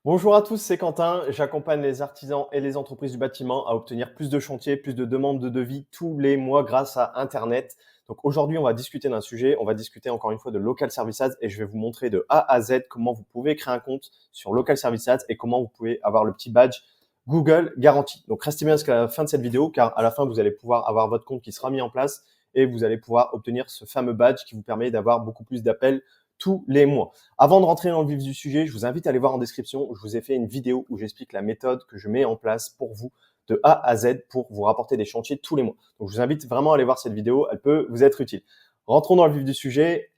Bonjour à tous, c'est Quentin. J'accompagne les artisans et les entreprises du bâtiment à obtenir plus de chantiers, plus de demandes de devis tous les mois grâce à Internet. Donc aujourd'hui, on va discuter d'un sujet. On va discuter encore une fois de Local Service Ads et je vais vous montrer de A à Z comment vous pouvez créer un compte sur Local Service Ads et comment vous pouvez avoir le petit badge Google Garantie. Donc restez bien jusqu'à la fin de cette vidéo car à la fin, vous allez pouvoir avoir votre compte qui sera mis en place et vous allez pouvoir obtenir ce fameux badge qui vous permet d'avoir beaucoup plus d'appels tous les mois. Avant de rentrer dans le vif du sujet, je vous invite à aller voir en description. Je vous ai fait une vidéo où j'explique la méthode que je mets en place pour vous de A à Z pour vous rapporter des chantiers tous les mois. Donc, je vous invite vraiment à aller voir cette vidéo. Elle peut vous être utile. Rentrons dans le vif du sujet.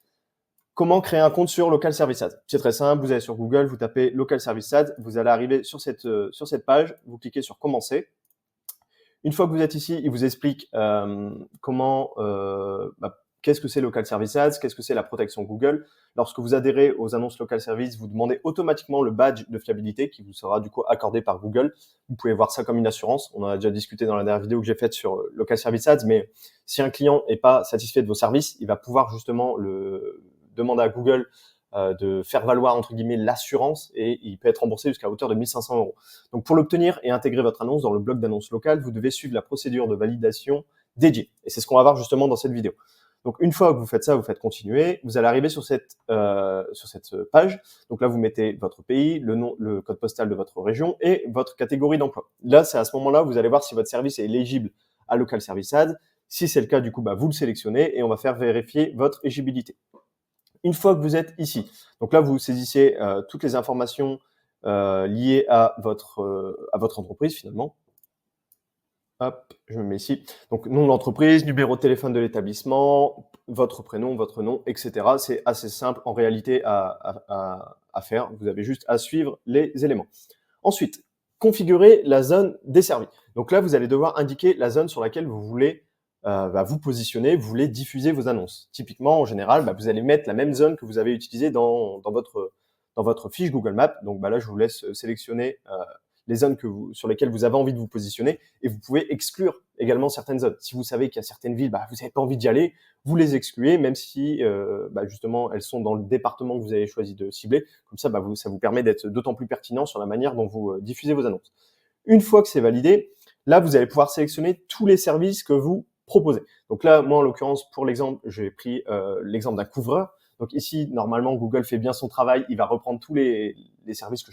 Comment créer un compte sur Local Service Ads? C'est très simple. Vous allez sur Google, vous tapez Local Service Ads. Vous allez arriver sur cette page. Vous cliquez sur Commencer. Une fois que vous êtes ici, il vous explique qu'est-ce que c'est Local Service Ads, qu'est-ce que c'est la protection Google. Lorsque vous adhérez aux annonces Local Service, vous demandez automatiquement le badge de fiabilité qui vous sera du coup accordé par Google. Vous pouvez voir ça comme une assurance. On en a déjà discuté dans la dernière vidéo que j'ai faite sur Local Service Ads, mais si un client n'est pas satisfait de vos services, il va pouvoir justement le demander à Google de faire valoir entre guillemets l'assurance et il peut être remboursé jusqu'à hauteur de 1500 €. Donc pour l'obtenir et intégrer votre annonce dans le bloc d'annonce locale, vous devez suivre la procédure de validation dédiée. Et c'est ce qu'on va voir justement dans cette vidéo. Donc une fois que vous faites ça, vous faites continuer, vous allez arriver sur cette page. Donc là, vous mettez votre pays, le nom, le code postal de votre région et votre catégorie d'emploi. Là, c'est à ce moment-là, vous allez voir si votre service est éligible à Local Service Ads. Si c'est le cas, du coup, vous le sélectionnez et on va faire vérifier votre éligibilité. Une fois que vous êtes ici, donc là, vous saisissez toutes les informations liées à votre entreprise finalement. Hop, je me mets ici. Donc, nom de l'entreprise, numéro de téléphone de l'établissement, votre prénom, votre nom, etc. C'est assez simple en réalité à faire. Vous avez juste à suivre les éléments. Ensuite, configurer la zone desservie. Donc là, vous allez devoir indiquer la zone sur laquelle vous voulez vous positionner, vous voulez diffuser vos annonces. Typiquement, en général, vous allez mettre la même zone que vous avez utilisée dans votre fiche Google Maps. Donc là, je vous laisse sélectionner les zones sur lesquelles vous avez envie de vous positionner et vous pouvez exclure également certaines zones. Si vous savez qu'il y a certaines villes, vous n'avez pas envie d'y aller, vous les excluez, même si justement elles sont dans le département que vous avez choisi de cibler. Comme ça, ça vous permet d'être d'autant plus pertinent sur la manière dont vous diffusez vos annonces. Une fois que c'est validé, là, vous allez pouvoir sélectionner tous les services que vous proposez. Donc là, moi, en l'occurrence, pour l'exemple, j'ai pris l'exemple d'un couvreur. Donc ici, normalement, Google fait bien son travail. Il va reprendre tous les services que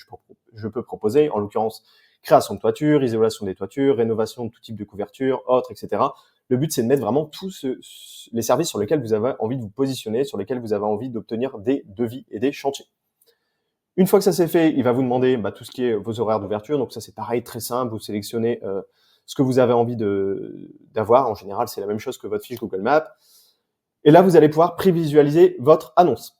je peux proposer. En l'occurrence, création de toiture, isolation des toitures, rénovation de tout type de couverture, autres, etc. Le but, c'est de mettre vraiment tous les services sur lesquels vous avez envie de vous positionner, sur lesquels vous avez envie d'obtenir des devis et des chantiers. Une fois que ça c'est fait, il va vous demander tout ce qui est vos horaires d'ouverture. Donc ça, c'est pareil, très simple. Vous sélectionnez ce que vous avez envie d'avoir. En général, c'est la même chose que votre fiche Google Maps. Et là, vous allez pouvoir prévisualiser votre annonce.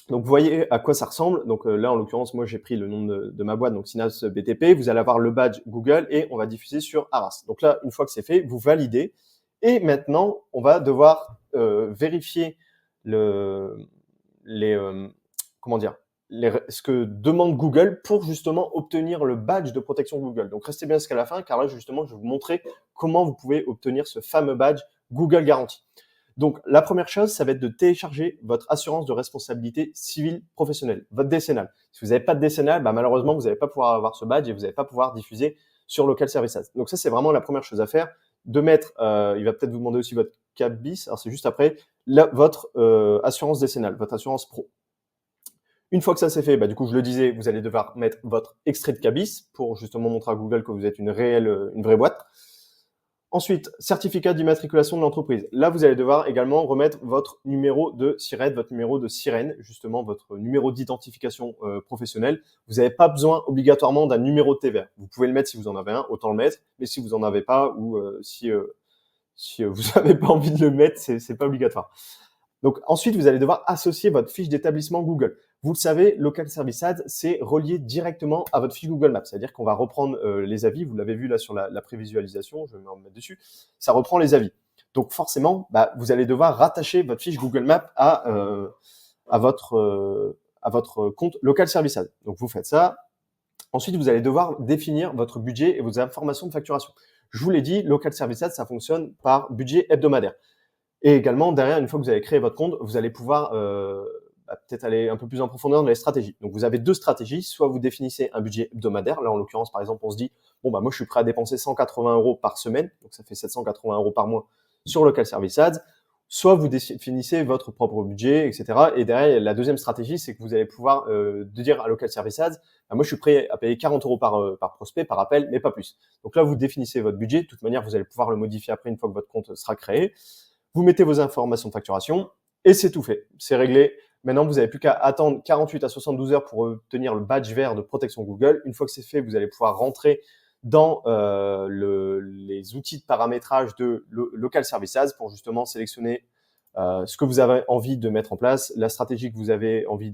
Donc, vous voyez à quoi ça ressemble. Donc là, en l'occurrence, moi, j'ai pris le nom de ma boîte, donc Synapse BTP. Vous allez avoir le badge Google et on va diffuser sur Arras. Donc là, une fois que c'est fait, vous validez. Et maintenant, on va devoir vérifier ce que demande Google pour justement obtenir le badge de protection Google. Donc, restez bien jusqu'à la fin, car là, justement, je vais vous montrer comment vous pouvez obtenir ce fameux badge Google Garantie. Donc, la première chose, ça va être de télécharger votre assurance de responsabilité civile professionnelle, votre décennale. Si vous n'avez pas de décennale, malheureusement, vous n'allez pas pouvoir avoir ce badge et vous n'allez pas pouvoir diffuser sur Local Service Ads. Donc ça, c'est vraiment la première chose à faire, de mettre, il va peut-être vous demander aussi votre CAPBIS, alors c'est juste après, votre assurance décennale, votre assurance pro. Une fois que ça c'est fait, du coup, je le disais, vous allez devoir mettre votre extrait de CABIS pour justement montrer à Google que vous êtes une vraie boîte. Ensuite, certificat d'immatriculation de l'entreprise. Là, vous allez devoir également remettre votre numéro de SIRET, votre numéro de sirène, justement votre numéro d'identification professionnelle. Vous n'avez pas besoin obligatoirement d'un numéro de TVA. Vous pouvez le mettre si vous en avez un, autant le mettre. Mais si vous n'en avez pas ou si vous n'avez pas envie de le mettre, c'est pas obligatoire. Donc ensuite, vous allez devoir associer votre fiche d'établissement Google. Vous le savez, Local Service Ads, c'est relié directement à votre fiche Google Maps. C'est-à-dire qu'on va reprendre les avis. Vous l'avez vu là sur la prévisualisation, je vais me remettre dessus. Ça reprend les avis. Donc forcément, vous allez devoir rattacher votre fiche Google Maps à votre compte Local Service Ads. Donc vous faites ça. Ensuite, vous allez devoir définir votre budget et vos informations de facturation. Je vous l'ai dit, Local Service Ads, ça fonctionne par budget hebdomadaire. Et également, derrière, une fois que vous avez créé votre compte, vous allez pouvoir peut-être aller un peu plus en profondeur dans les stratégies. Donc, vous avez deux stratégies. Soit vous définissez un budget hebdomadaire. Là, en l'occurrence, par exemple, on se dit, bon, bah, moi, je suis prêt à dépenser 180 € par semaine. Donc, ça fait 780 € par mois sur Local Service Ads. Soit vous définissez votre propre budget, etc. Et derrière, la deuxième stratégie, c'est que vous allez pouvoir dire à Local Service Ads, bah, moi, je suis prêt à payer 40 € par prospect, par appel, mais pas plus. Donc là, vous définissez votre budget. De toute manière, vous allez pouvoir le modifier après une fois que votre compte sera créé. Vous mettez vos informations de facturation et c'est tout fait. C'est réglé. Maintenant, vous n'avez plus qu'à attendre 48 à 72 heures pour obtenir le badge vert de protection Google. Une fois que c'est fait, vous allez pouvoir rentrer dans les outils de paramétrage de Local Service Ads pour justement sélectionner ce que vous avez envie de mettre en place, la stratégie que vous avez envie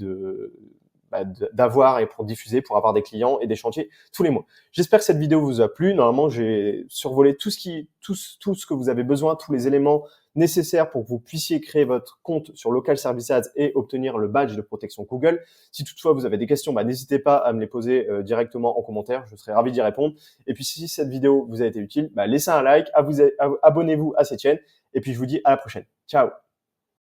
d'avoir et pour diffuser, pour avoir des clients et des chantiers tous les mois. J'espère que cette vidéo vous a plu. Normalement, j'ai survolé tout ce que vous avez besoin, tous les éléments nécessaires pour que vous puissiez créer votre compte sur Local Service Ads et obtenir le badge de protection Google. Si toutefois vous avez des questions, n'hésitez pas à me les poser directement en commentaire. Je serai ravi d'y répondre. Et puis, si cette vidéo vous a été utile, laissez un like, abonnez-vous à cette chaîne. Et puis, je vous dis à la prochaine. Ciao!